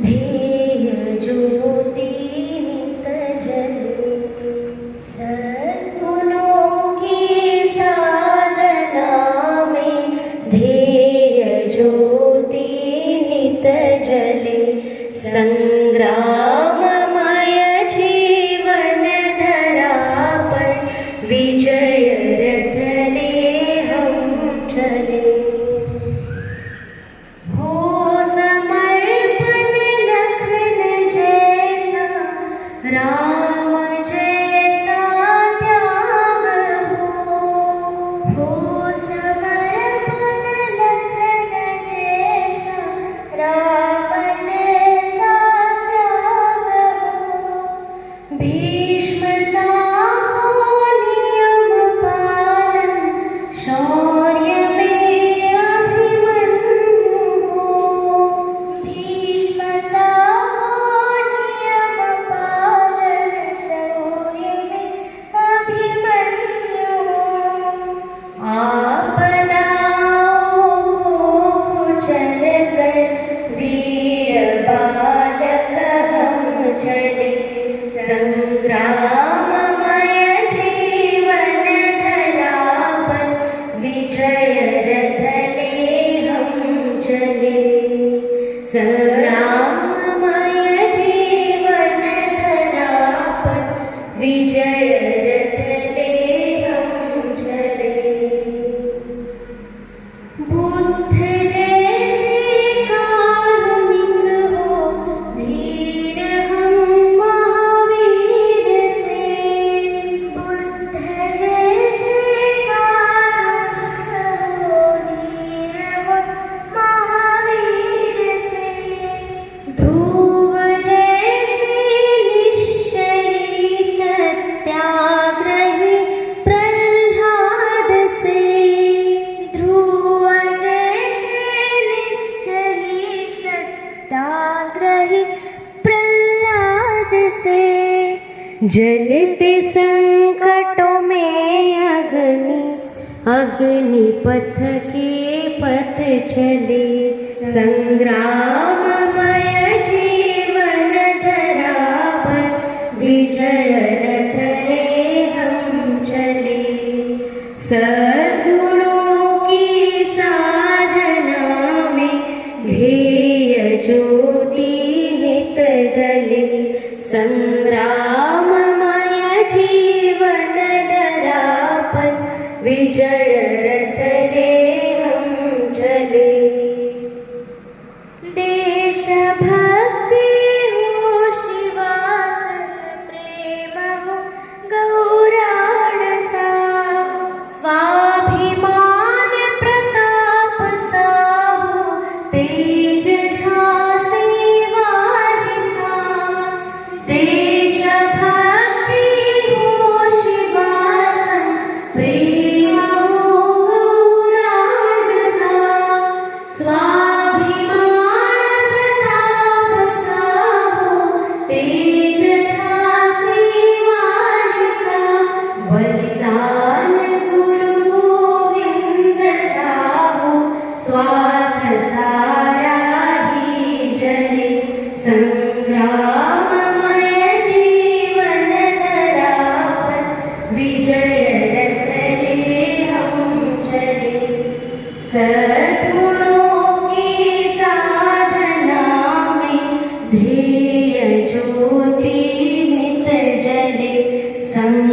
ध्येय ज्योति नित जले, सद्गुणों की साधना में ध्येय ज्योति नित जले, संग्राममय जीवन धरा पर विजय रथ ले हम चले। हो समर्पण लखन जैसा, राम जैसा त्याग हो समर्पण लखन जैसा, राम जैसा त्याग हो। भीष्म सा हो नियम पालन, शौर्य में अभिमन्यु हो। भीष्म सा हो नियम पालन, शौर्य में अभिमन्यु हो। आपदाओं को कुचल कर वीर बालक हम चले, संग्राममय जीवन धरा पर विजय रथ ले हम चले। संग्राममय जीवन धरा पर विजय रथ ले हम चले। बुद्ध जैसे कारुणिक हो, धीर हम महावीर से। बुद्ध जैसे कारुणिक हो, धीर हम महावीर से। ध्रुव जैसे निश्चयी सत्याग्रही प्रह्लाद से। ध्रुव जैसे निश्चयी सत्याग्रही प्रह्लाद से। जलते संकटों में अग्निपथ के पथ चले, संग्राममय जीवन धरा पर विजय रथ ले हम चले। सद्गुणों की साधना में ध्येय ज्योति नित जले, संग्राममय जीवन धरा पर विजय रथ ले हम चले। देशभक्ति हो शिवासन, प्रेम हो गौराण सा। स्वाभिमान प्रताप सा हो, तेज झांसी वाली सा। देशभक्ति हो शिवासन, प्रेम हो गौराण सा। स्वाभिमान प्रताप सा हो, तेज झांसी वाली सा। बलिदान गुरु गोविंद सा हो, स्वार्थ सारा ही जले, संग्राममय जीवन धरा पर विजय रथ ले हम चले। सद्गुणों की साधना में ध्येय ज्योति नित जले, संग